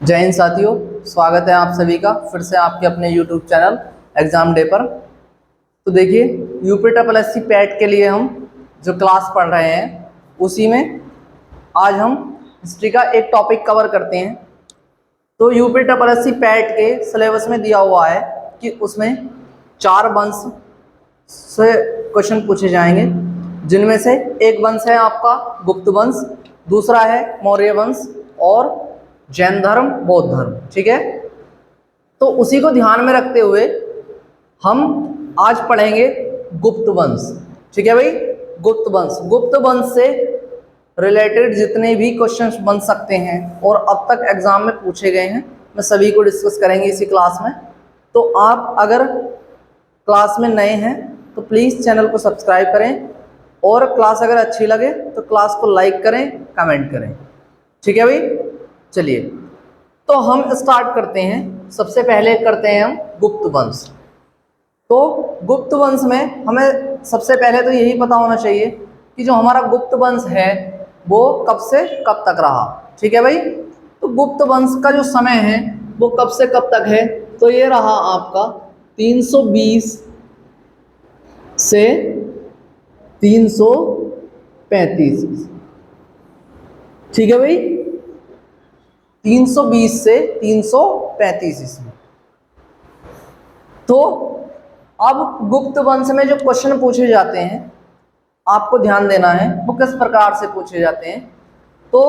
जय हिंद साथियों, स्वागत है आप सभी का फिर से आपके अपने YouTube चैनल एग्जाम डे पर। तो देखिए, UP triple S C PET के लिए हम जो क्लास पढ़ रहे हैं उसी में आज हम हिस्ट्री का एक टॉपिक कवर करते हैं। तो UP triple S C PET के सिलेबस में दिया हुआ है कि उसमें 4 वंश से क्वेश्चन पूछे जाएंगे, जिनमें से एक वंश है आपका गुप्त वंश, दूसरा है मौर्य वंश और जैन धर्म, बौद्ध धर्म। ठीक है, तो उसी को ध्यान में रखते हुए हम आज पढ़ेंगे गुप्त वंश। ठीक है भाई, गुप्त वंश से रिलेटेड जितने भी क्वेश्चंस बन सकते हैं और अब तक एग्जाम में पूछे गए हैं, मैं सभी को डिस्कस करेंगे इसी क्लास में। तो आप अगर क्लास में नए हैं तो प्लीज़ चैनल को सब्सक्राइब करें और क्लास अगर अच्छी लगे तो क्लास को लाइक करें, कमेंट करें। ठीक है भाई, चलिए तो हम स्टार्ट करते हैं। सबसे पहले करते हैं हम गुप्त वंश। तो गुप्त वंश में हमें सबसे पहले तो यही पता होना चाहिए कि जो हमारा गुप्त वंश है वो कब से कब तक रहा। ठीक है भाई, तो गुप्त वंश का जो समय है वो कब से कब तक है, तो ये रहा आपका 320 से 335। ठीक है भाई, 320 से 335 ईस्वी। तो अब गुप्त वंश में जो क्वेश्चन पूछे जाते हैं आपको ध्यान देना है वो किस प्रकार से पूछे जाते हैं। तो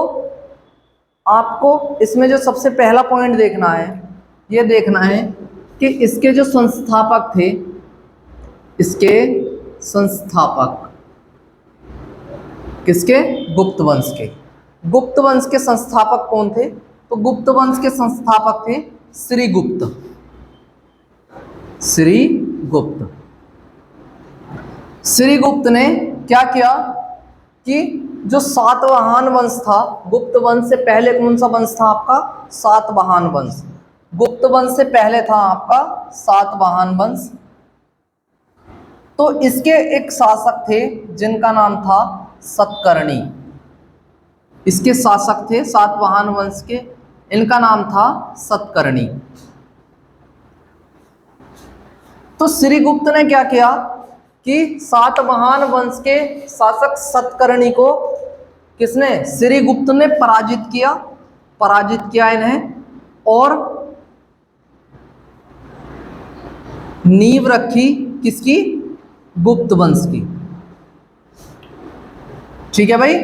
आपको इसमें जो सबसे पहला पॉइंट देखना है, ये देखना है कि इसके जो संस्थापक थे, इसके संस्थापक किसके? गुप्त वंश के। गुप्त वंश के संस्थापक कौन थे? तो गुप्त वंश के संस्थापक थे श्रीगुप्त। श्रीगुप्त ने क्या किया कि जो सातवाहन वंश था, गुप्त वंश से पहले कौन सा वंश था आपका? सातवाहन वंश। गुप्त वंश से पहले था आपका सातवाहन वंश। तो इसके एक शासक थे जिनका नाम था सतकर्णी। इसके शासक थे सातवाहन वंश के, इनका नाम था सतकर्णी। तो श्रीगुप्त ने क्या किया कि सातवाहन वंश के शासक सतकर्णी को किसने? श्रीगुप्त ने पराजित किया इन्हें, और नींव रखी किसकी? गुप्त वंश की। ठीक है भाई,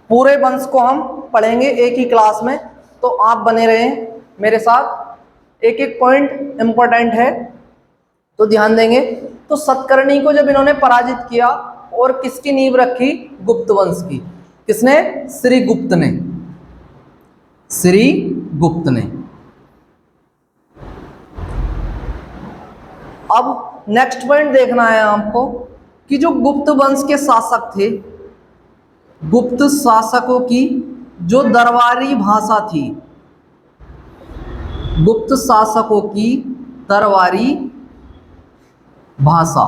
पूरे वंश को हम पढ़ेंगे एक ही क्लास में, तो आप बने रहें मेरे साथ। एक एक पॉइंट इंपॉर्टेंट है तो ध्यान देंगे। तो सतकर्णी को जब इन्होंने पराजित किया और किसकी नींव रखी? गुप्त वंश की। किसने? श्रीगुप्त ने। अब नेक्स्ट पॉइंट देखना है आपको कि जो गुप्त वंश के शासक थे, गुप्त शासकों की जो दरबारी भाषा थी, गुप्त शासकों की दरबारी भाषा,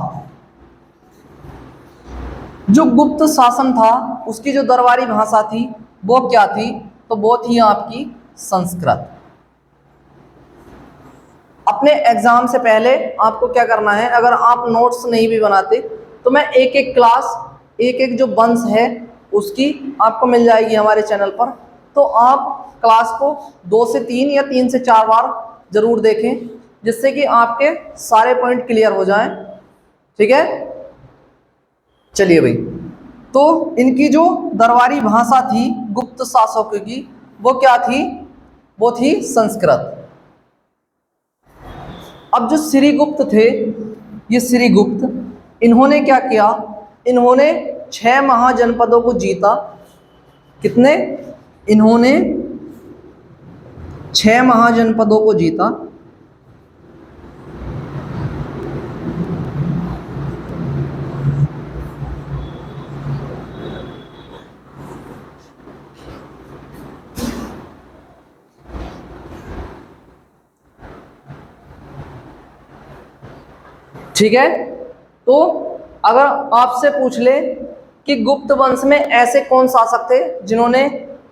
जो गुप्त शासन था उसकी जो दरबारी भाषा थी वो क्या थी? तो वो थी आपकी संस्कृत। अपने एग्जाम से पहले आपको क्या करना है, अगर आप नोट्स नहीं भी बनाते तो मैं एक एक क्लास, एक एक जो वंश है उसकी आपको मिल जाएगी हमारे चैनल पर। तो आप क्लास को 2 से 3 या 3 से 4 बार जरूर देखें, जिससे कि आपके सारे पॉइंट क्लियर हो जाएं। ठीक है, चलिए भाई, तो इनकी जो दरबारी भाषा थी गुप्त शासकों की वो क्या थी? वो थी संस्कृत। अब जो श्रीगुप्त थे, ये श्रीगुप्त, इन्होंने क्या किया? इन्होंने 6 महाजनपदों को जीता। कितने? इन्होंने 6 महाजनपदों को जीता। ठीक है, तो अगर आपसे पूछ ले कि गुप्त वंश में ऐसे कौन शासक थे जिन्होंने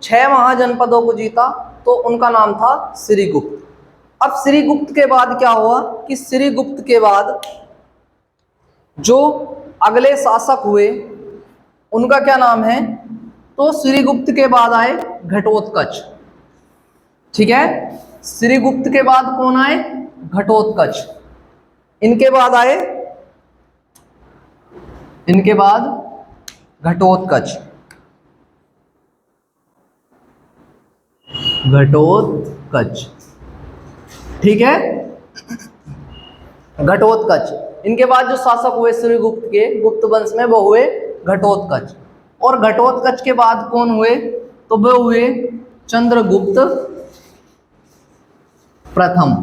6 महाजनपदों को जीता तो उनका नाम था श्रीगुप्त। अब श्रीगुप्त के बाद क्या हुआ कि श्रीगुप्त के बाद जो अगले शासक हुए उनका क्या नाम है, तो श्रीगुप्त के बाद आए घटोत्कच। ठीक है, श्रीगुप्त के बाद कौन आए, घटोत्कच। इनके बाद आए, इनके बाद घटोत्कच, घटोत्कच। ठीक है, घटोत्कच। इनके बाद जो शासक हुए श्रीगुप्त के गुप्त वंश में वो हुए घटोत्कच। और घटोत्कच के बाद कौन हुए, तो वो हुए चंद्रगुप्त प्रथम।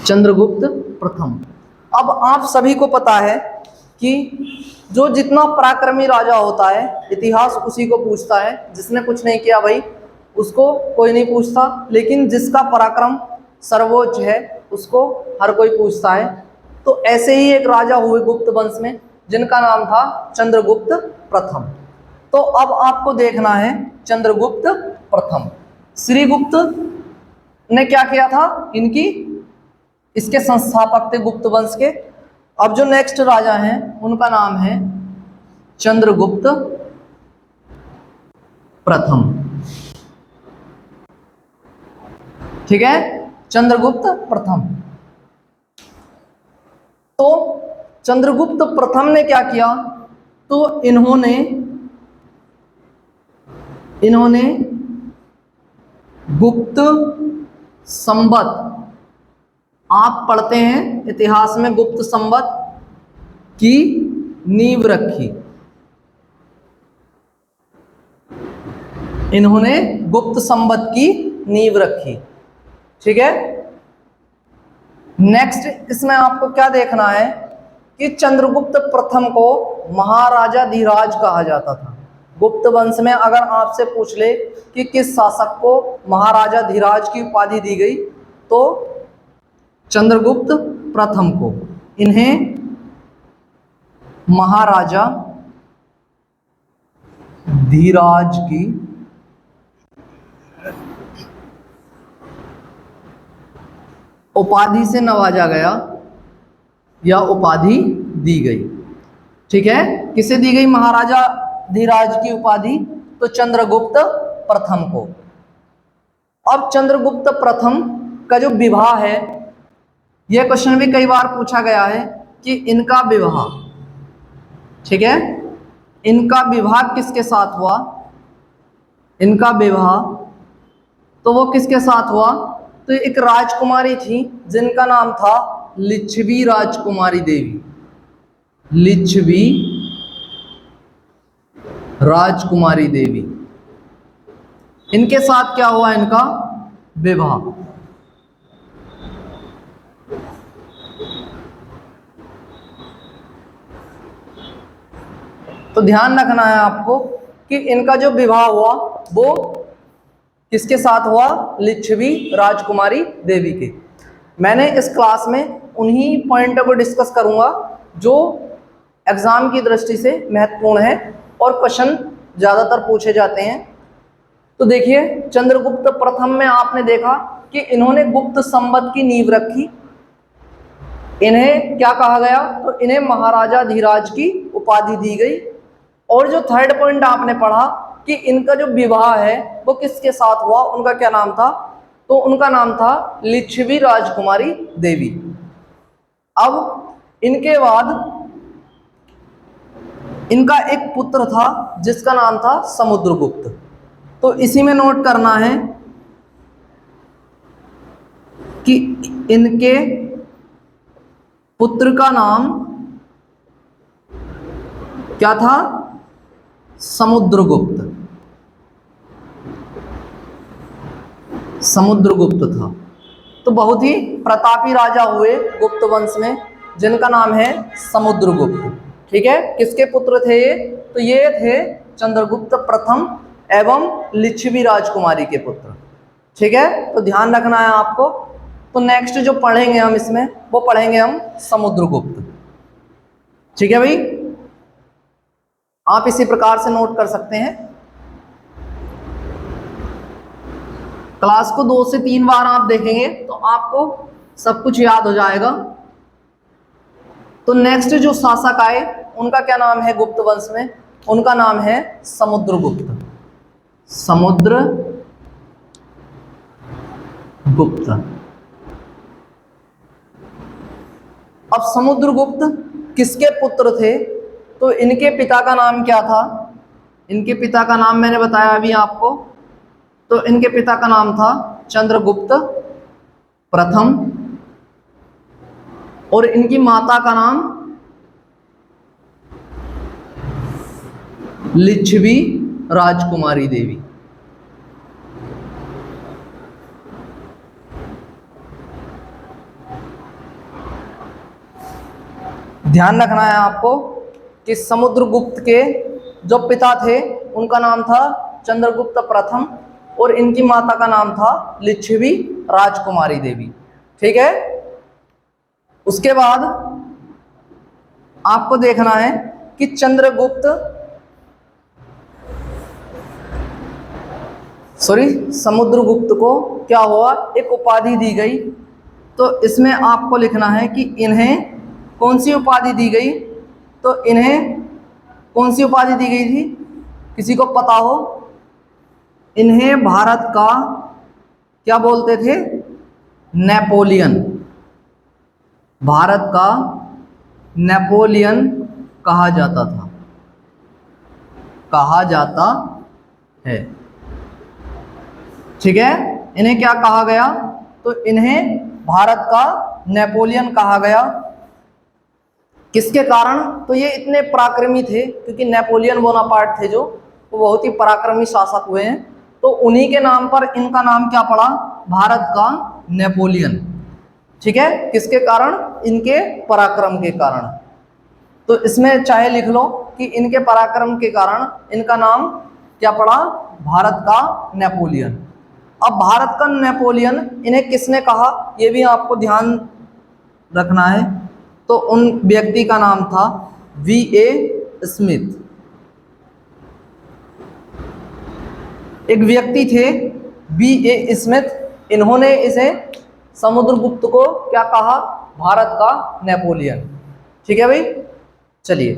चंद्रगुप्त प्रथम। अब आप सभी को पता है कि जो जितना पराक्रमी राजा होता है इतिहास उसी को पूछता है, जिसने कुछ नहीं किया भाई उसको कोई नहीं पूछता, लेकिन जिसका पराक्रम सर्वोच्च है उसको हर कोई पूछता है। तो ऐसे ही एक राजा हुए गुप्त वंश में जिनका नाम था चंद्रगुप्त प्रथम। तो अब आपको देखना है चंद्रगुप्त प्रथम। श्रीगुप्त ने क्या किया था, इनकी इसके संस्थापक थे गुप्त वंश के। अब जो नेक्स्ट राजा हैं उनका नाम है चंद्रगुप्त प्रथम। ठीक है, चंद्रगुप्त प्रथम। तो चंद्रगुप्त प्रथम ने क्या किया, तो इन्होंने गुप्त संवत, आप पढ़ते हैं इतिहास में गुप्त संवत की नींव रखी। इन्होंने गुप्त संवत की नींव रखी। ठीक है, नेक्स्ट इसमें आपको क्या देखना है कि चंद्रगुप्त प्रथम को महाराजा धीराज कहा जाता था। गुप्त वंश में अगर आपसे पूछ ले कि किस शासक को महाराजा धीराज की उपाधि दी गई, तो चंद्रगुप्त प्रथम को इन्हें महाराजा धीराज की उपाधि से नवाजा गया या उपाधि दी गई। ठीक है, किसे दी गई महाराजा धीराज की उपाधि, तो चंद्रगुप्त प्रथम को। अब चंद्रगुप्त प्रथम का जो विवाह है, यह क्वेश्चन भी कई बार पूछा गया है कि इनका विवाह, ठीक है, इनका विवाह किसके साथ हुआ, इनका विवाह तो वो किसके साथ हुआ, तो एक राजकुमारी थी जिनका नाम था लिच्छवी राजकुमारी देवी। लिच्छवी राजकुमारी देवी, इनके साथ क्या हुआ, इनका विवाह। तो ध्यान रखना है आपको कि इनका जो विवाह हुआ वो किसके साथ हुआ, लिच्छवी राजकुमारी देवी के। मैंने इस क्लास में उन्हीं पॉइंटों को डिस्कस करूंगा जो एग्जाम की दृष्टि से महत्वपूर्ण है और क्वेश्चन ज़्यादातर पूछे जाते हैं। तो देखिए, चंद्रगुप्त प्रथम में आपने देखा कि इन्होंने गुप्त संवत की नींव रखी। इन्हें क्या कहा गया, तो इन्हें महाराजा धीराज की उपाधि दी गई। और जो थर्ड पॉइंट आपने पढ़ा कि इनका जो विवाह है वो किसके साथ हुआ, उनका क्या नाम था, तो उनका नाम था लिच्छवी राजकुमारी देवी। अब इनके बाद इनका एक पुत्र था जिसका नाम था समुद्रगुप्त। तो इसी में नोट करना है कि इनके पुत्र का नाम क्या था, समुद्रगुप्त। समुद्रगुप्त था। तो बहुत ही प्रतापी राजा हुए गुप्त वंश में जिनका नाम है समुद्रगुप्त। ठीक है, किसके पुत्र थे ये, तो ये थे चंद्रगुप्त प्रथम एवं लिच्छवी राजकुमारी के पुत्र। ठीक है, तो ध्यान रखना है आपको। तो नेक्स्ट जो पढ़ेंगे हम इसमें वो पढ़ेंगे हम समुद्रगुप्त। ठीक है भाई, आप इसी प्रकार से नोट कर सकते हैं। क्लास को 2 से 3 बार आप देखेंगे तो आपको सब कुछ याद हो जाएगा। तो नेक्स्ट जो शासक आए उनका क्या नाम है गुप्त वंश में? उनका नाम है समुद्रगुप्त। समुद्रगुप्त। अब समुद्रगुप्त किसके पुत्र थे? तो इनके पिता का नाम क्या था? इनके पिता का नाम मैंने बताया अभी आपको। तो इनके पिता का नाम था चंद्रगुप्त प्रथम और इनकी माता का नाम लिच्छवी राजकुमारी देवी। ध्यान रखना है आपको कि समुद्रगुप्त के जो पिता थे उनका नाम था चंद्रगुप्त प्रथम और इनकी माता का नाम था लिच्छवी राजकुमारी देवी। ठीक है। उसके बाद आपको देखना है कि समुद्रगुप्त को क्या हुआ, एक उपाधि दी गई। तो इसमें आपको लिखना है कि इन्हें कौन सी उपाधि दी गई? तो इन्हें कौन सी उपाधि दी गई थी? किसी को पता हो? इन्हें भारत का क्या बोलते थे? नेपोलियन। भारत का नेपोलियन कहा जाता था, कहा जाता है। ठीक है। इन्हें क्या कहा गया? तो इन्हें भारत का नेपोलियन कहा गया। किसके कारण? तो ये इतने पराक्रमी थे क्योंकि नेपोलियन बोनापार्ट थे जो, वो बहुत ही पराक्रमी शासक हुए हैं। तो उन्हीं के नाम पर इनका नाम क्या पड़ा? भारत का नेपोलियन। ठीक है। किसके कारण? इनके पराक्रम के कारण। तो इसमें चाहे लिख लो कि इनके पराक्रम के कारण इनका नाम क्या पड़ा? भारत का नेपोलियन। अब भारत का नेपोलियन इन्हें किसने कहा, यह भी आपको ध्यान रखना है। तो उन व्यक्ति का नाम था V.A. स्मिथ। एक व्यक्ति थे V.A. स्मिथ। इन्होंने इसे समुद्रगुप्त को क्या कहा? भारत का नेपोलियन। ठीक है भाई। चलिए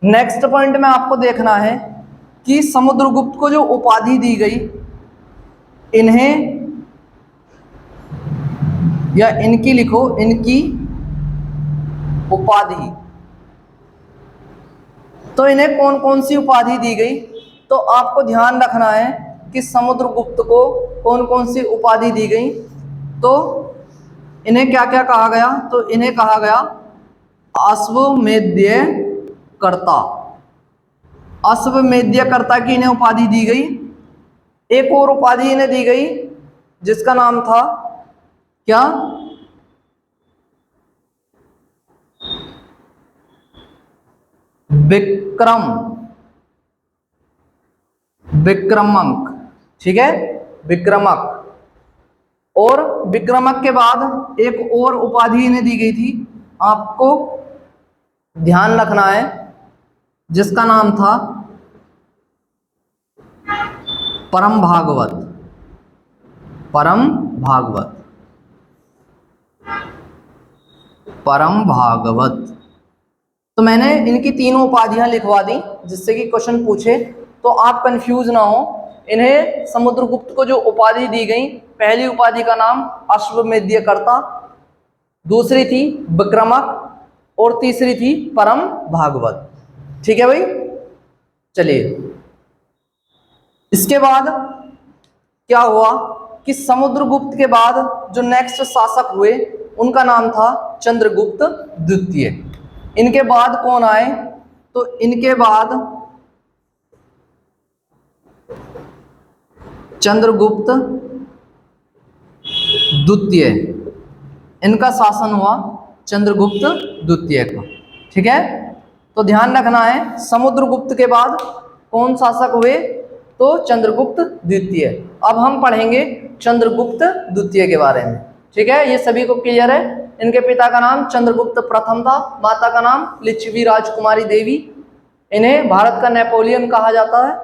नेक्स्ट पॉइंट में आपको देखना है कि समुद्रगुप्त को जो उपाधि दी गई, इन्हें या इनकी लिखो, इनकी उपाधि। तो इन्हें कौन कौन सी उपाधि दी गई? तो आपको ध्यान रखना है कि समुद्रगुप्त को कौन कौन सी उपाधि दी गई। तो इन्हें क्या क्या कहा गया? तो इन्हें कहा गया अश्वमेध्यकर्ता। अश्वमेध्यकर्ता की इन्हें उपाधि दी गई। एक और उपाधि इन्हें दी गई जिसका नाम था क्या? विक्रमंक। ठीक है, विक्रमक। और विक्रमक के बाद एक और उपाधि इन्हें दी गई थी, आपको ध्यान रखना है, जिसका नाम था परम भागवत। परम भागवत। परम भागवत। तो मैंने इनकी तीनों उपाधियां लिखवा दी जिससे कि क्वेश्चन पूछे तो आप कंफ्यूज ना हो। इन्हें समुद्रगुप्त को जो उपाधि दी गई, पहली उपाधि का नाम अश्वमेध्यकर्ता, दूसरी थी विक्रमक और तीसरी थी परम भागवत। ठीक है भाई। चलिए इसके बाद क्या हुआ कि समुद्रगुप्त के बाद जो नेक्स्ट शासक हुए उनका नाम था चंद्रगुप्त द्वितीय। इनके बाद कौन आए? तो इनके बाद चंद्रगुप्त द्वितीय, इनका शासन हुआ चंद्रगुप्त द्वितीय का। ठीक है। तो ध्यान रखना है समुद्रगुप्त के बाद कौन शासक हुए? तो चंद्रगुप्त द्वितीय। अब हम पढ़ेंगे चंद्रगुप्त द्वितीय के बारे में। ठीक है, ये सभी को क्लियर है। इनके पिता का नाम चंद्रगुप्त प्रथम था, माता का नाम लिच्छवी राजकुमारी देवी। इन्हें भारत का नेपोलियन कहा जाता है।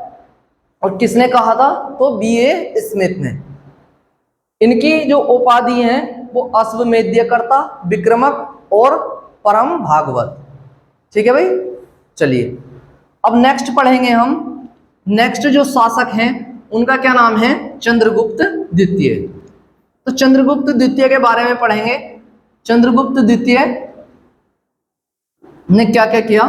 और किसने कहा था? तो B.A. स्मिथ ने। इनकी जो उपाधि हैं वो अश्वमेध्यकर्ता, विक्रमक और परम भागवत। ठीक है भाई, चलिए अब नेक्स्ट पढ़ेंगे हम। नेक्स्ट जो शासक हैं उनका क्या नाम है? चंद्रगुप्त द्वितीय। तो चंद्रगुप्त द्वितीय के बारे में पढ़ेंगे। चंद्रगुप्त द्वितीय ने क्या क्या किया,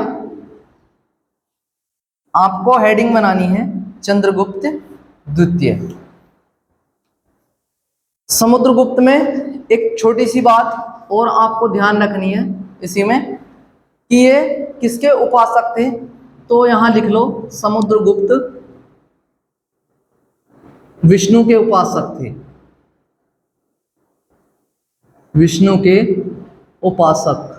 आपको हेडिंग बनानी है, चंद्रगुप्त द्वितीय। समुद्रगुप्त में एक छोटी सी बात और आपको ध्यान रखनी है इसी में कि ये किसके उपासक थे, तो यहां लिख लो समुद्रगुप्त विष्णु के उपासक थे। विष्णु के उपासक।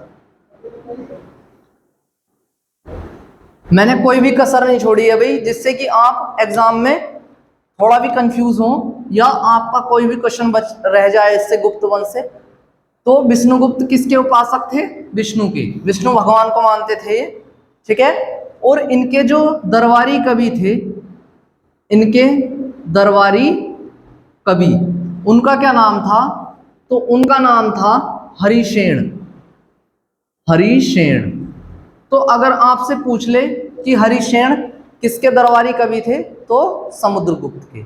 मैंने कोई भी कसर नहीं छोड़ी है भाई, जिससे कि आप एग्जाम में थोड़ा भी कंफ्यूज हो या आपका कोई भी क्वेश्चन बच रह जाए इससे गुप्त वंश से। तो विष्णुगुप्त किसके उपासक थे? विष्णु के, विष्णु भगवान को मानते थे ये। ठीक है, और इनके जो दरबारी कवि थे, इनके दरबारी कवि, उनका क्या नाम था? तो उनका नाम था हरिसेन। हरिसेन। तो अगर आपसे पूछ ले कि हरिसेन किसके दरबारी कवि थे, तो समुद्रगुप्त के।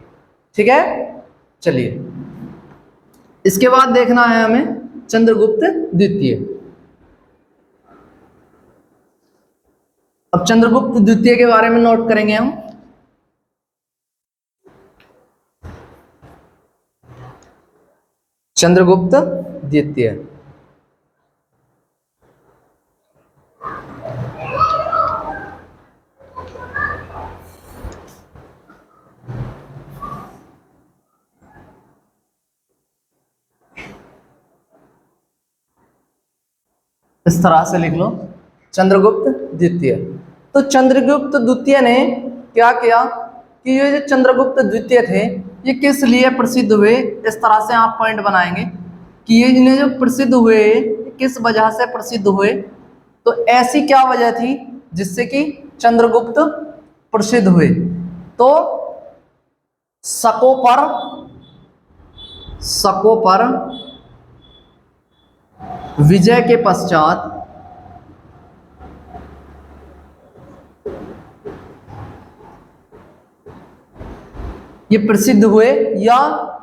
ठीक है, चलिए इसके बाद देखना है हमें चंद्रगुप्त द्वितीय। अब चंद्रगुप्त द्वितीय के बारे में नोट करेंगे हम। चंद्रगुप्त द्वितीय इस तरह से लिख लो, चंद्रगुप्त द्वितीय। तो चंद्रगुप्त द्वितीय ने क्या किया कि ये जो चंद्रगुप्त द्वितीय थे ये किस लिए प्रसिद्ध हुए, इस तरह से आप पॉइंट बनाएंगे कि ये इन्हें जो प्रसिद्ध हुए किस वजह से प्रसिद्ध हुए। तो ऐसी क्या वजह थी जिससे कि चंद्रगुप्त प्रसिद्ध हुए? तो शकों पर विजय के पश्चात ये प्रसिद्ध हुए, या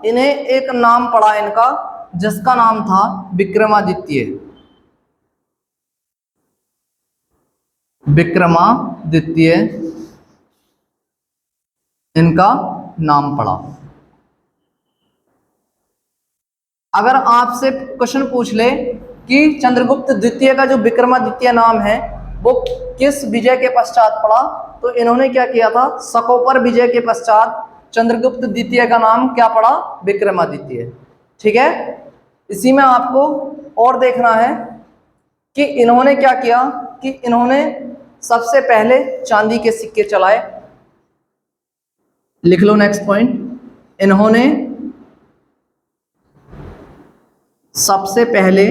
इन्हें एक नाम पड़ा इनका जिसका नाम था विक्रमादित्य। विक्रमादित्य इनका नाम पड़ा। अगर आपसे क्वेश्चन पूछ ले कि चंद्रगुप्त द्वितीय का जो विक्रमादित्य नाम है वो किस विजय के पश्चात पड़ा, तो इन्होंने क्या किया था? शकों पर विजय के पश्चात चंद्रगुप्त द्वितीय का नाम क्या पड़ा? विक्रमादित्य। ठीक है, इसी में आपको और देखना है कि इन्होंने क्या किया कि इन्होंने सबसे पहले चांदी के सिक्के चलाए। लिख लो नेक्स्ट पॉइंट, इन्होंने सबसे पहले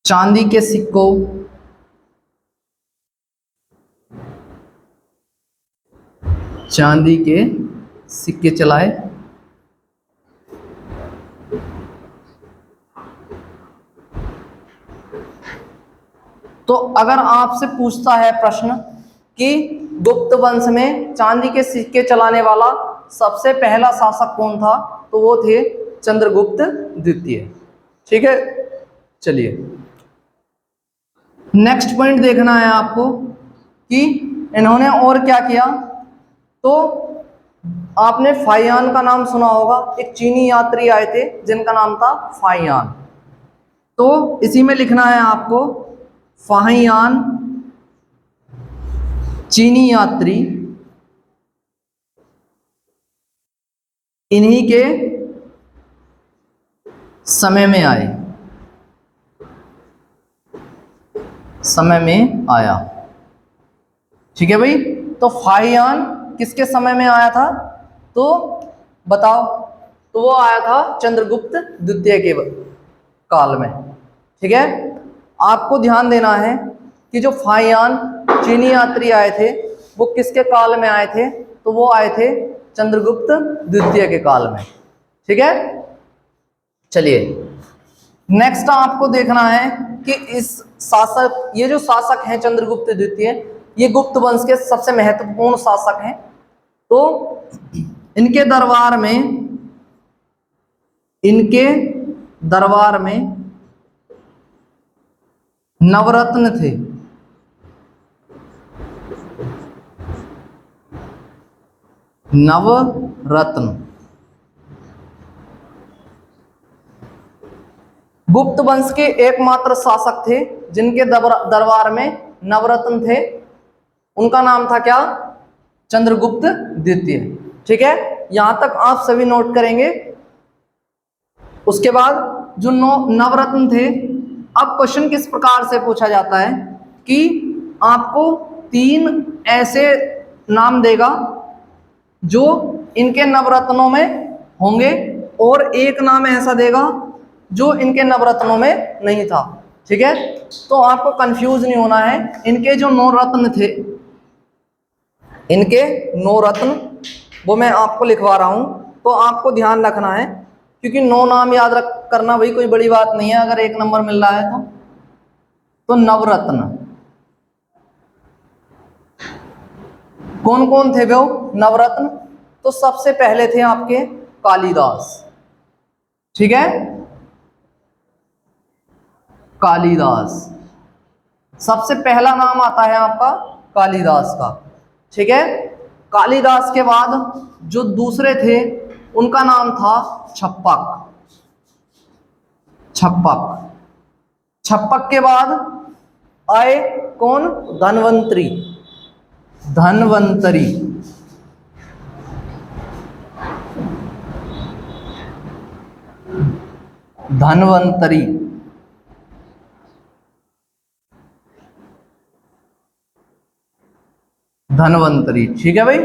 चांदी के सिक्कों चलाए। तो अगर आपसे पूछता है प्रश्न कि गुप्त वंश में चांदी के सिक्के चलाने वाला सबसे पहला शासक कौन था, तो वो थे चंद्रगुप्त द्वितीय। ठीक है, चलिए नेक्स्ट पॉइंट देखना है आपको कि इन्होंने और क्या किया। तो आपने फाहियान का नाम सुना होगा, एक चीनी यात्री आए थे जिनका नाम था फाहियान। तो इसी में लिखना है आपको फाहियान चीनी यात्री इन्हीं के समय में आया। ठीक है भाई, तो फाहियान किसके समय में आया था, तो बताओ? तो वो आया था चंद्रगुप्त द्वितीय के काल में। ठीक है, आपको ध्यान देना है कि जो फाहियान चीनी यात्री आए थे वो किसके काल में आए थे, तो वो आए थे चंद्रगुप्त द्वितीय के काल में। ठीक है, चलिए नेक्स्ट आपको देखना है कि इस शासक, ये जो शासक हैं चंद्रगुप्त द्वितीय, ये गुप्त वंश के सबसे महत्वपूर्ण शासक हैं। तो इनके दरबार में नवरत्न थे। नवरत्न गुप्त वंश के एकमात्र शासक थे जिनके दरबार में नवरत्न थे। उनका नाम था क्या? चंद्रगुप्त द्वितीय। ठीक है, यहां तक आप सभी नोट करेंगे। उसके बाद जो नवरत्न थे, अब क्वेश्चन किस प्रकार से पूछा जाता है कि आपको 3 ऐसे नाम देगा जो इनके नवरत्नों में होंगे और एक नाम ऐसा देगा जो इनके नवरत्नों में नहीं था। ठीक है, तो आपको कंफ्यूज नहीं होना है। इनके जो 9 रत्न थे, इनके 9 रत्न वो मैं आपको लिखवा रहा हूं, तो आपको ध्यान रखना है क्योंकि 9 नाम याद रख करना भाई कोई बड़ी बात नहीं है अगर 1 नंबर मिल रहा है तो नवरत्न कौन कौन थे वो नवरत्न? तो सबसे पहले थे आपके कालिदास। ठीक है, कालिदास सबसे पहला नाम आता है आपका कालिदास का। ठीक है, कालिदास के बाद जो दूसरे थे उनका नाम था छप्पक। छप्पक के बाद आए कौन? धन्वंतरी। धन्वंतरी धन्वंतरी। ठीक है भाई,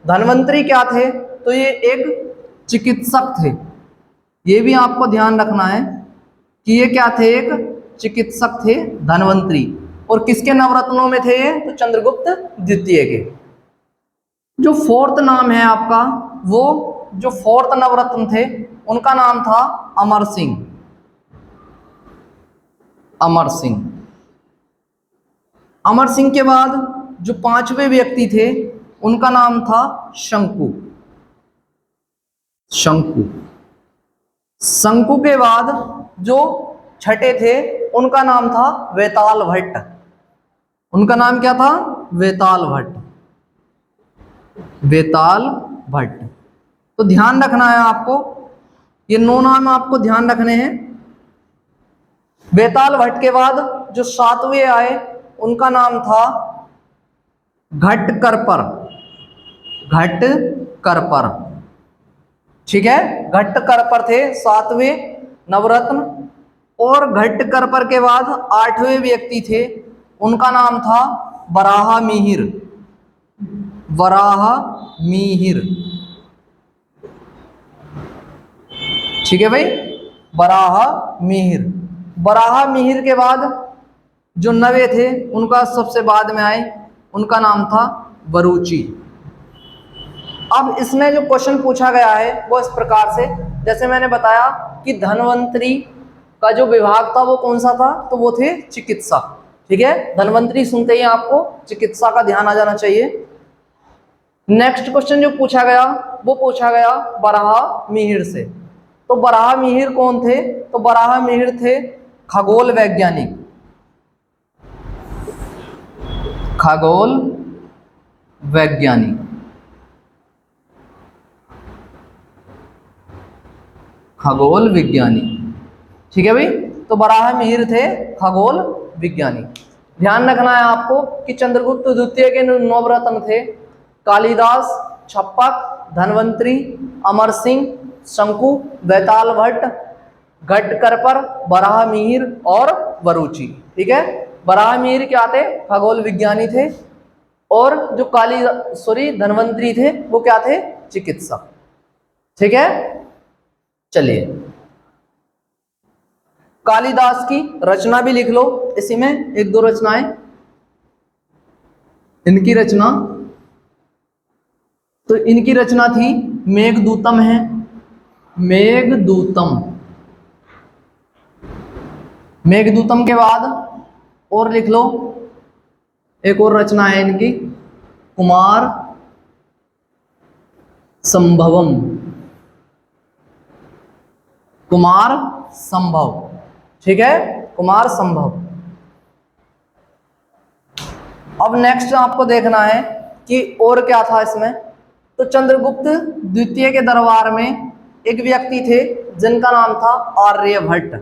धन्वंतरी क्या थे? तो ये एक चिकित्सक थे। ये भी आपको ध्यान रखना है कि ये क्या थे? एक चिकित्सक थे धन्वंतरी। और किसके नवरत्नों में थे ये? तो चंद्रगुप्त द्वितीय के। जो 4th नाम है आपका, वो जो 4th नवरत्न थे उनका नाम था अमर सिंह। अमर सिंह। अमर सिंह के बाद जो 5वें व्यक्ति थे उनका नाम था शंकु। शंकु। शंकु के बाद जो 6ठे थे उनका नाम था वेताल भट्ट। उनका नाम क्या था? वेताल भट्ट। वेताल भट्ट। तो ध्यान रखना है आपको, ये 9 नाम आपको ध्यान रखने हैं। वेताल भट्ट के बाद जो 7वें आए उनका नाम था घटकरपर। घटकरपर। ठीक है, घटकरपर थे 7वें नवरत्न। और घटकरपर के बाद 8वें व्यक्ति थे, उनका नाम था वराहमिहिर। वराहमिहिर। ठीक है भाई, वराहमिहिर। वराहमिहिर के बाद जो 9वें थे उनका सबसे बाद में आए, उनका नाम था वरुचि। अब इसमें जो क्वेश्चन पूछा गया है वो इस प्रकार से, जैसे मैंने बताया कि धन्वंतरी का जो विभाग था वो कौन सा था? तो वो थे चिकित्सा। ठीक है, धन्वंतरी सुनते ही आपको चिकित्सा का ध्यान आ जाना चाहिए। नेक्स्ट क्वेश्चन जो पूछा गया वो पूछा गया वराहमिहिर से। तो वराहमिहिर कौन थे? तो वराहमिहिर थे खगोल वैज्ञानिक। खगोल वैज्ञानिक। खगोल विज्ञानी। ठीक है भाई, तो वराहमिहिर थे खगोल विज्ञानी। ध्यान रखना है आपको कि चंद्रगुप्त द्वितीय के 9 रत्न थे कालिदास, छप्पक, धन्वंतरी, अमर सिंह, शंकु, बेताल भट्ट, घटकरपर, वराहमिहिर और वरुचि। ठीक है, वराहमिहिर क्या थे? खगोल विज्ञानी थे। और जो धन्वंतरी थे वो क्या थे? चिकित्सक। ठीक है, चलिए कालिदास की रचना भी लिख लो, इसी में 1-2 रचनाएं। इनकी रचना तो इनकी रचना थी मेघदूतम है, मेघदूतम। मेघदूतम के बाद और लिख लो, एक और रचना है इनकी, कुमार संभवम, कुमार संभव। ठीक है, कुमार संभव। अब नेक्स्ट आपको देखना है कि और क्या था इसमें। तो चंद्रगुप्त द्वितीय के दरबार में एक व्यक्ति थे जिनका नाम था आर्यभट्ट।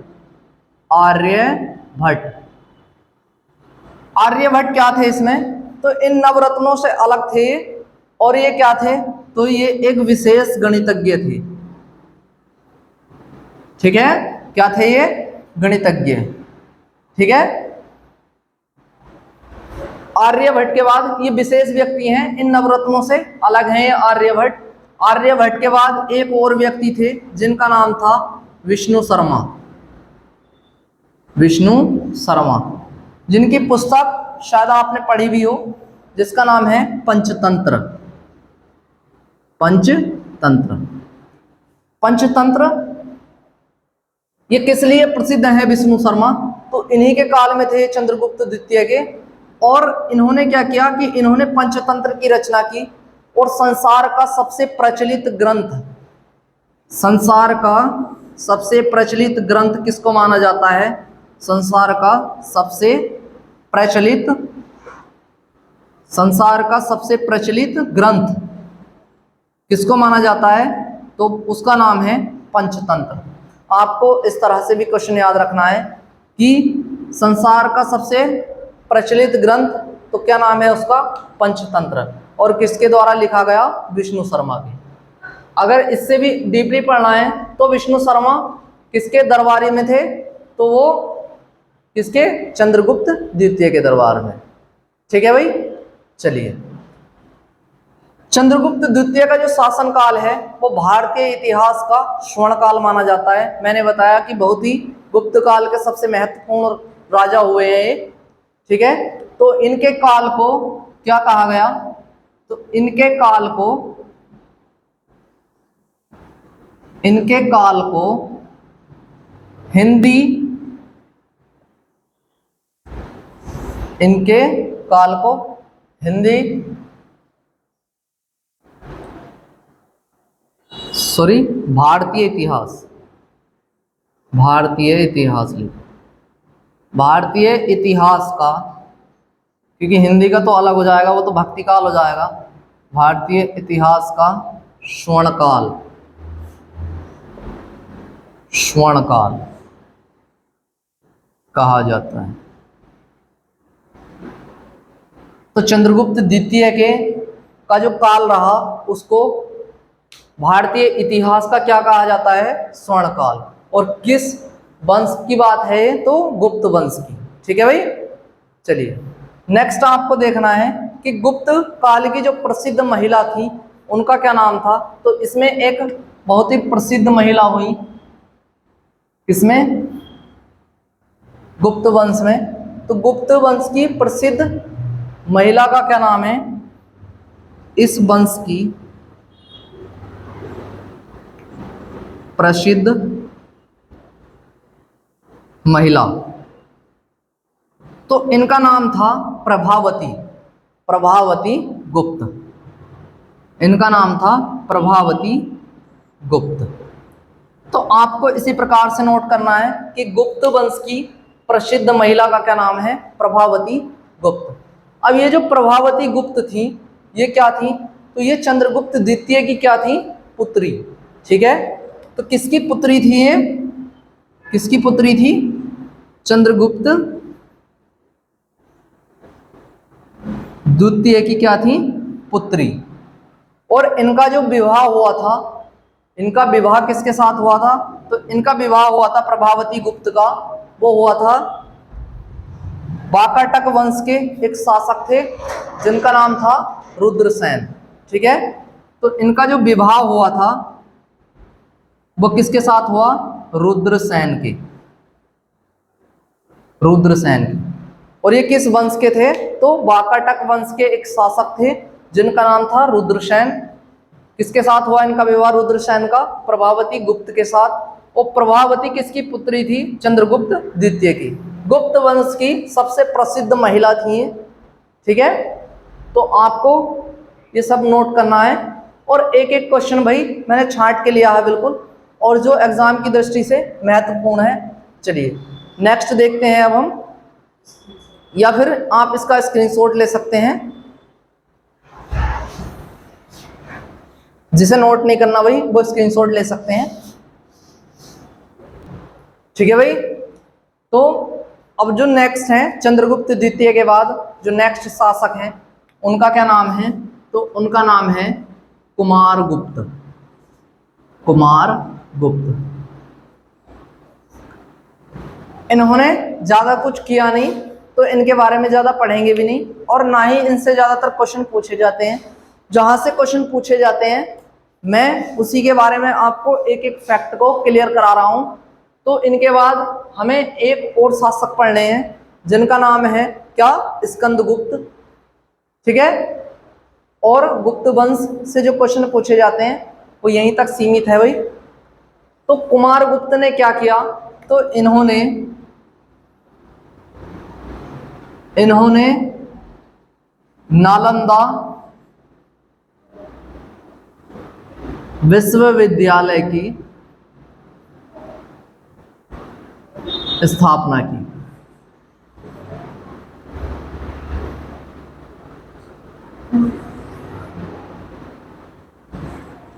आर्यभट्ट, आर्यभट्ट क्या थे इसमें, तो इन नवरत्नों से अलग थे। और ये क्या थे, तो ये एक विशेष गणितज्ञ थे। ठीक है, क्या थे ये, गणितज्ञ। ठीक है, आर्यभट्ट के बाद ये विशेष व्यक्ति हैं, इन नवरत्नों से अलग हैं ये आर्यभट्ट। आर्यभट्ट के बाद एक और व्यक्ति थे जिनका नाम था विष्णु शर्मा। विष्णु शर्मा, जिनकी पुस्तक शायद आपने पढ़ी भी हो, जिसका नाम है पंचतंत्र। पंचतंत्र, पंचतंत्र ये किस लिए प्रसिद्ध है विष्णु शर्मा, तो इन्हीं के काल में थे चंद्रगुप्त द्वितीय के। और इन्होंने क्या किया कि इन्होंने पंचतंत्र की रचना की। और संसार का सबसे प्रचलित ग्रंथ, संसार का सबसे प्रचलित ग्रंथ किसको माना जाता है, संसार का सबसे प्रचलित, संसार का सबसे प्रचलित ग्रंथ किसको माना जाता है, तो उसका नाम है पंचतंत्र। आपको इस तरह से भी क्वेश्चन याद रखना है कि संसार का सबसे प्रचलित ग्रंथ, तो क्या नाम है उसका, पंचतंत्र। और किसके द्वारा लिखा गया, विष्णु शर्मा के। अगर इससे भी डीपली पढ़ना है तो विष्णु शर्मा किसके दरबारी में थे, तो वो किसके, चंद्रगुप्त द्वितीय के दरबार में। ठीक है भाई, चलिए। चंद्रगुप्त द्वितीय का जो शासन काल है वो भारतीय इतिहास का स्वर्ण काल माना जाता है। मैंने बताया कि बहुत ही गुप्त काल के सबसे महत्वपूर्ण राजा हुए हैं ये। ठीक है, तो इनके काल को क्या कहा गया, तो इनके काल को, इनके काल को हिंदी, इनके काल को हिंदी, सॉरी भारतीय इतिहास, भारतीय इतिहास लिखो, भारतीय इतिहास का, क्योंकि हिंदी का तो अलग हो जाएगा, वो तो भक्ति काल हो जाएगा। भारतीय इतिहास का स्वर्ण काल, स्वर्ण काल कहा जाता है। तो चंद्रगुप्त द्वितीय के का जो काल रहा उसको भारतीय इतिहास का क्या कहा जाता है, स्वर्ण काल। और किस वंश की बात है, तो गुप्त वंश की। ठीक है भाई, चलिए नेक्स्ट आपको देखना है कि गुप्त काल की जो प्रसिद्ध महिला थी उनका क्या नाम था। तो इसमें एक बहुत ही प्रसिद्ध महिला हुई, इसमें गुप्त वंश में। तो गुप्त वंश की प्रसिद्ध महिला का क्या नाम है, इस वंश की प्रसिद्ध महिला, तो इनका नाम था प्रभावती, प्रभावती गुप्त। इनका नाम था प्रभावती गुप्त। तो आपको इसी प्रकार से नोट करना है कि गुप्त वंश की प्रसिद्ध महिला का क्या नाम है, प्रभावती गुप्त। अब ये जो प्रभावती गुप्त थी ये क्या थी, तो ये चंद्रगुप्त द्वितीय की क्या थी, पुत्री। ठीक है, तो किसकी पुत्री थी ये, किसकी पुत्री थी, चंद्रगुप्त द्वितीय की क्या थी, पुत्री। और इनका जो विवाह हुआ था, इनका विवाह किसके साथ हुआ था, तो इनका विवाह हुआ था प्रभावती गुप्त का, वो हुआ था वाकाटक वंश के एक शासक थे जिनका नाम था रुद्रसेन। ठीक है, तो इनका जो विवाह हुआ था वो किसके साथ हुआ, रुद्रसेन के, रुद्रसेन के। और ये किस वंश के थे, तो वाकाटक वंश के एक शासक थे जिनका नाम था रुद्रसेन। किसके साथ हुआ इनका विवाह रुद्रसेन का? प्रभावती गुप्त के साथ। और प्रभावती किसकी पुत्री थी? चंद्रगुप्त द्वितीय की। गुप्त वंश की सबसे प्रसिद्ध महिला थी, ठीक है। तो आपको ये सब नोट करना है और एक एक क्वेश्चन भाई मैंने छांट के लिया है बिल्कुल, और जो एग्जाम की दृष्टि से महत्वपूर्ण है। चलिए नेक्स्ट देखते हैं अब हम, या फिर आप इसका स्क्रीनशॉट ले सकते हैं। जिसे नोट नहीं करना भाई वो स्क्रीनशॉट ले सकते हैं, ठीक है भाई। तो अब जो नेक्स्ट है चंद्रगुप्त द्वितीय के बाद जो नेक्स्ट शासक हैं उनका क्या नाम है? तो उनका नाम है कुमारगुप्त। कुमारगुप्त। इन्होंने ज्यादा कुछ किया नहीं, तो इनके बारे में ज्यादा पढ़ेंगे भी नहीं, और ना ही इनसे ज्यादातर क्वेश्चन पूछे जाते हैं। जहां से क्वेश्चन पूछे जाते हैं मैं उसी के बारे में आपको एक एक फैक्ट को क्लियर करा रहा हूं। तो इनके बाद हमें एक और शासक पढ़ने हैं जिनका नाम है क्या? स्कंदगुप्त, ठीक है। और गुप्त वंश से जो क्वेश्चन पूछे जाते हैं वो यहीं तक सीमित है भाई। तो कुमारगुप्त ने क्या किया? तो इन्होंने नालंदा विश्वविद्यालय की स्थापना की।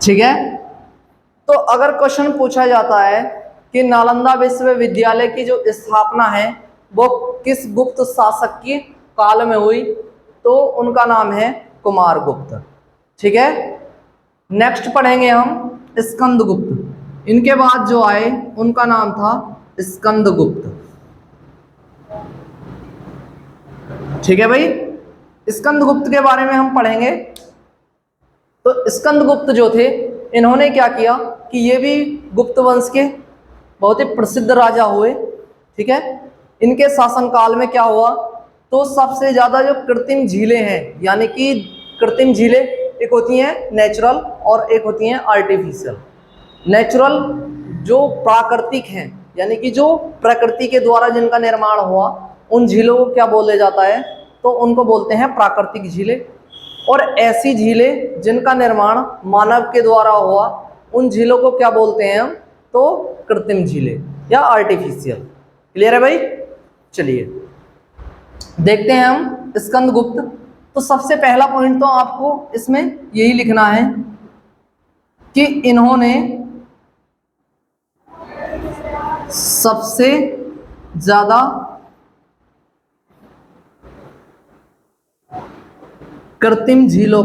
ठीक है। तो अगर क्वेश्चन पूछा जाता है कि नालंदा विश्वविद्यालय की जो स्थापना है वो किस गुप्त शासक की काल में हुई, तो उनका नाम है कुमारगुप्त, ठीक है। नेक्स्ट पढ़ेंगे हम स्कंदगुप्त। इनके बाद जो आए उनका नाम था स्कंदगुप्त, ठीक है भाई। स्कंदगुप्त के बारे में हम पढ़ेंगे। तो स्कंदगुप्त जो थे इन्होंने क्या किया कि ये भी गुप्त वंश के बहुत ही प्रसिद्ध राजा हुए, ठीक है। इनके शासनकाल में क्या हुआ? तो सबसे ज्यादा जो कृत्रिम झीलें हैं, यानी कि कृत्रिम झीलें एक होती हैं नेचुरल और एक होती हैं आर्टिफिशियल। नेचुरल जो प्राकृतिक हैं, यानी कि जो प्रकृति के द्वारा जिनका निर्माण हुआ, उन झीलों को क्या बोले जाता है? तो उनको बोलते हैं प्राकृतिक झीलें। और ऐसी झीलें जिनका निर्माण मानव के द्वारा हुआ, उन झीलों को क्या बोलते हैं हम? तो कृत्रिम झीलें या आर्टिफिशियल। क्लियर है भाई? चलिए देखते हैं हम स्कंदगुप्त। तो सबसे पहला पॉइंट तो आपको इसमें यही लिखना है कि इन्होंने सबसे ज्यादा कृत्रिम झीलों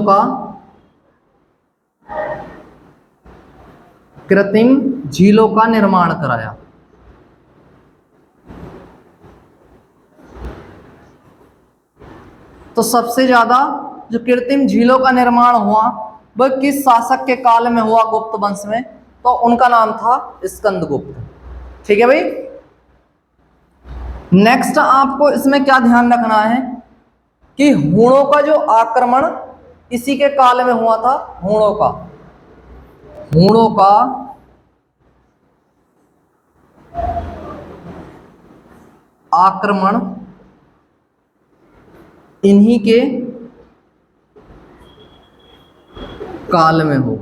का निर्माण कराया। तो सबसे ज्यादा जो कृत्रिम झीलों का निर्माण हुआ वह किस शासक के काल में हुआ गुप्त वंश में? तो उनका नाम था स्कंदगुप्त, ठीक है भाई। नेक्स्ट आपको इसमें क्या ध्यान रखना है कि हूणों का जो आक्रमण इसी के काल में हुआ था। हूणों का आक्रमण इन्हीं के काल में हो।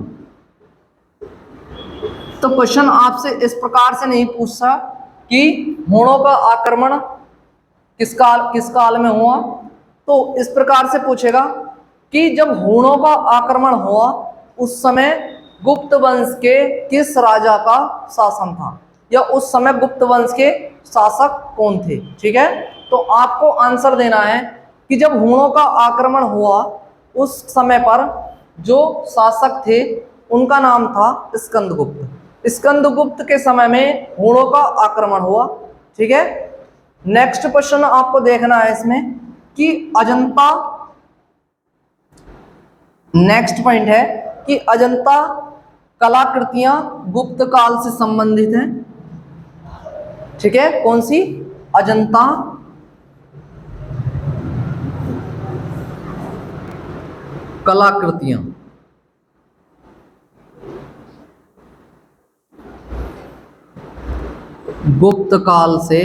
तो क्वेश्चन आपसे इस प्रकार से नहीं पूछता कि हूणों का आक्रमण किस काल में हुआ, तो इस प्रकार से पूछेगा कि जब हूणों का आक्रमण हुआ उस समय गुप्त वंश के किस राजा का शासन था, या उस समय गुप्त वंश के शासक कौन थे, ठीक है। तो आपको आंसर देना है कि जब हूणों का आक्रमण हुआ उस समय पर जो शासक थे उनका नाम था स्कंदगुप्त। स्कंदगुप्त के समय में हूणों का आक्रमण हुआ, ठीक है। नेक्स्ट क्वेश्चन आपको देखना है इसमें कि अजंता, नेक्स्ट पॉइंट है कि अजंता कलाकृतियां गुप्त काल से संबंधित हैं, ठीक है। कौन सी? अजंता कलाकृतियां गुप्त काल से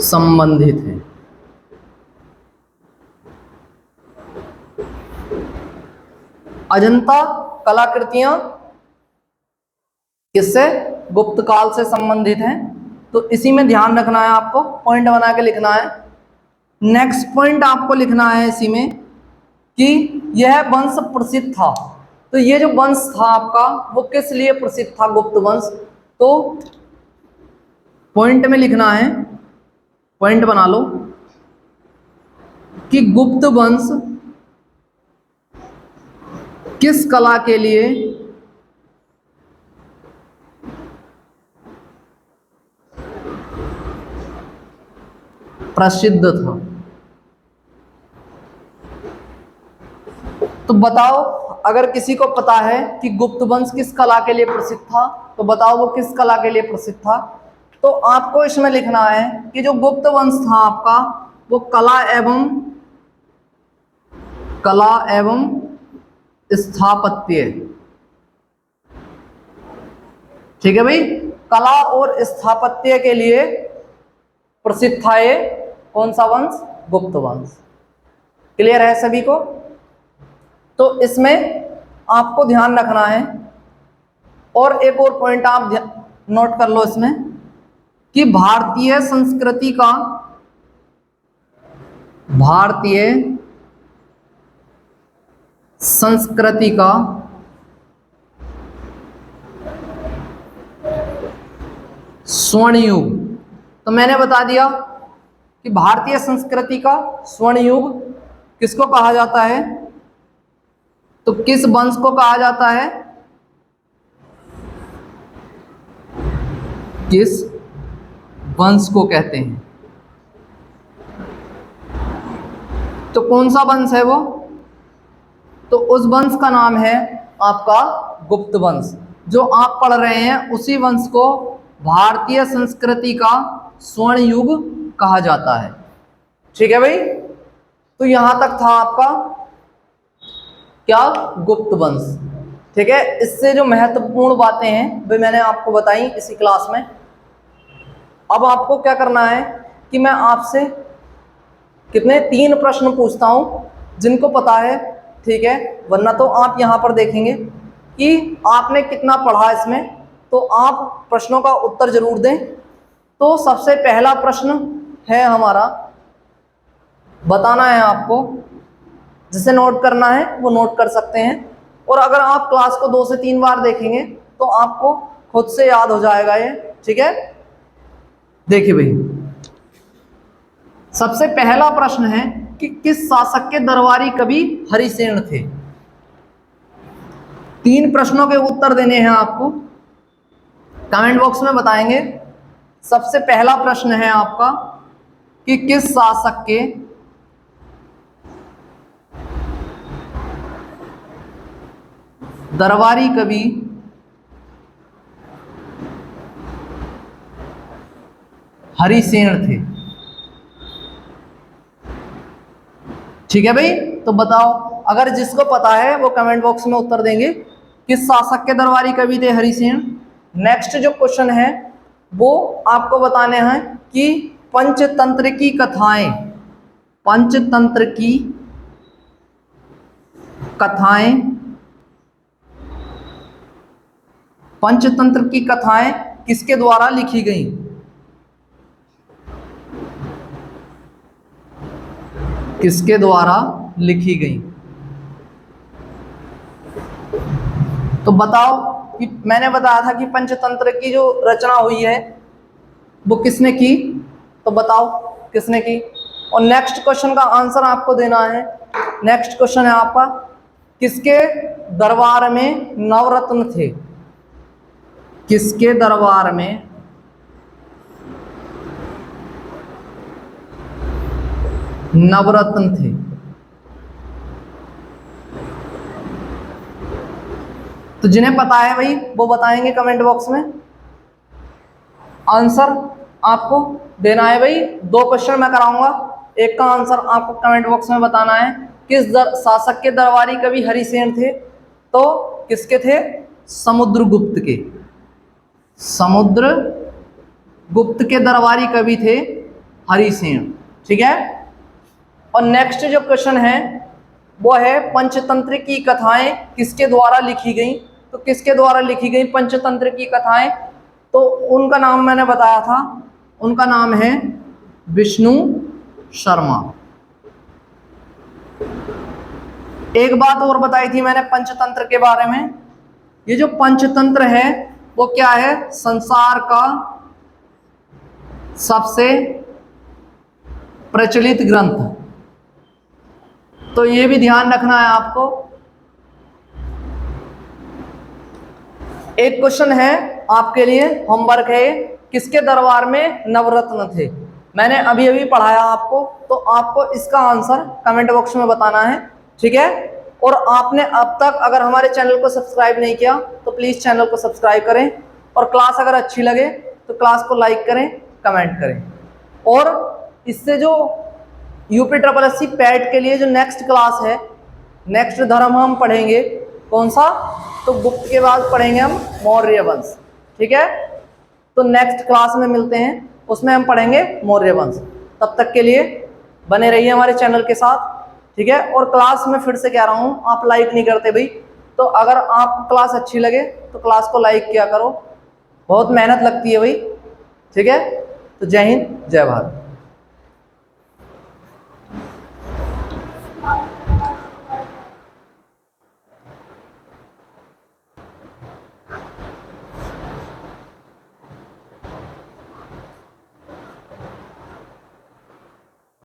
संबंधित है। अजंता कलाकृतियां किससे? गुप्त काल से संबंधित हैं। तो इसी में ध्यान रखना है आपको, पॉइंट बना के लिखना है। नेक्स्ट पॉइंट आपको लिखना है इसी में कि यह वंश प्रसिद्ध था। तो ये जो वंश था आपका वो किस लिए प्रसिद्ध था? गुप्त वंश। तो पॉइंट में लिखना है, पॉइंट बना लो कि गुप्त वंश किस कला के लिए प्रसिद्ध था। तो बताओ, अगर किसी को पता है कि गुप्त वंश किस कला के लिए प्रसिद्ध था तो बताओ वो किस कला के लिए प्रसिद्ध था। तो आपको इसमें लिखना है कि जो गुप्त वंश था आपका वो कला एवं स्थापत्य, ठीक है भाई, कला और स्थापत्य के लिए प्रसिद्ध था। ये कौन सा वंश? गुप्त वंश। क्लियर है सभी को? तो इसमें आपको ध्यान रखना है। और एक और पॉइंट आप नोट कर लो इसमें कि भारतीय संस्कृति का स्वर्ण युग। तो मैंने बता दिया कि भारतीय संस्कृति का स्वर्ण युग किसको कहा जाता है? तो किस वंश को कहा जाता है? किस वंश को कहते हैं? तो कौन सा वंश है वो? तो उस वंश का नाम है आपका गुप्त वंश। जो आप पढ़ रहे हैं उसी वंश को भारतीय संस्कृति का स्वर्ण युग कहा जाता है। ठीक है भाई? तो यहां तक था आपका क्या? गुप्त वंश। ठीक है, इससे जो महत्वपूर्ण बातें हैं वे मैंने आपको बताई इसी क्लास में। अब आपको क्या करना है कि मैं आपसे कितने 3 प्रश्न पूछता हूं, जिनको पता है ठीक है, वरना तो आप यहां पर देखेंगे कि आपने कितना पढ़ा इसमें, तो आप प्रश्नों का उत्तर जरूर दें। तो सबसे पहला प्रश्न है हमारा, बताना है आपको, जिसे नोट करना है वो नोट कर सकते हैं। और अगर आप क्लास को 2 से 3 बार देखेंगे तो आपको खुद से याद हो जाएगा ये। ठीक है, देखिए भाई, सबसे पहला प्रश्न है कि किस शासक के दरबारी कवि हरिसेन थे? 3 प्रश्नों के उत्तर देने हैं आपको, कमेंट बॉक्स में बताएंगे। सबसे पहला प्रश्न है आपका कि किस शासक के दरबारी कवि हरिसेन थे? ठीक है भाई, तो बताओ, अगर जिसको पता है वो कमेंट बॉक्स में उत्तर देंगे किस शासक के दरबारी कवि थे हरिसेन। नेक्स्ट जो क्वेश्चन है वो आपको बताने हैं कि पंचतंत्र की कथाएं किसके द्वारा लिखी गई? किसके द्वारा लिखी गई? तो बताओ कि मैंने बताया था कि पंचतंत्र की जो रचना हुई है वो किसने की, तो बताओ किसने की। और नेक्स्ट क्वेश्चन का आंसर आपको देना है। नेक्स्ट क्वेश्चन है आपका, किसके दरबार में नवरत्न थे? किसके दरबार में नवरत्न थे? तो जिन्हें पता है भाई वो बताएंगे कमेंट बॉक्स में। आंसर आपको देना है भाई। 2 क्वेश्चन मैं कराऊंगा, एक का आंसर आपको कमेंट बॉक्स में बताना है। किस शासक के दरबारी कवि हरिसेन थे? तो किसके थे? समुद्रगुप्त के। समुद्रगुप्त के दरबारी कवि थे हरिसेन। ठीक है। और नेक्स्ट जो क्वेश्चन है वो है पंचतंत्र की कथाएं किसके द्वारा लिखी गई? तो किसके द्वारा लिखी गई पंचतंत्र की कथाएं? तो उनका नाम मैंने बताया था, उनका नाम है विष्णु शर्मा। एक बात और बताई थी मैंने पंचतंत्र के बारे में। ये जो पंचतंत्र है वो क्या है? संसार का सबसे प्रचलित ग्रंथ। तो ये भी ध्यान रखना है आपको। एक क्वेश्चन है आपके लिए, होमवर्क है, किसके दरबार में नवरत्न थे? मैंने अभी अभी पढ़ाया आपको, तो आपको इसका आंसर कमेंट बॉक्स में बताना है। ठीक है। और आपने अब तक अगर हमारे चैनल को सब्सक्राइब नहीं किया तो प्लीज चैनल को सब्सक्राइब करें, और क्लास अगर अच्छी लगे तो क्लास को लाइक करें, कमेंट करें। और इससे जो यूपीएससी पैट के लिए जो नेक्स्ट क्लास है, नेक्स्ट धर्म हम पढ़ेंगे कौन सा? तो गुप्त के बाद पढ़ेंगे हम मौर्य वंश। ठीक है। तो नेक्स्ट क्लास में मिलते हैं, उसमें हम पढ़ेंगे मौर्य वंश। तब तक के लिए बने रहिए हमारे चैनल के साथ। ठीक है। और क्लास में फिर से कह रहा हूँ, आप लाइक नहीं करते भाई, तो अगर आपको क्लास अच्छी लगे तो क्लास को लाइक किया करो, बहुत मेहनत लगती है भाई। ठीक है। तो जय हिंद, जय भारत।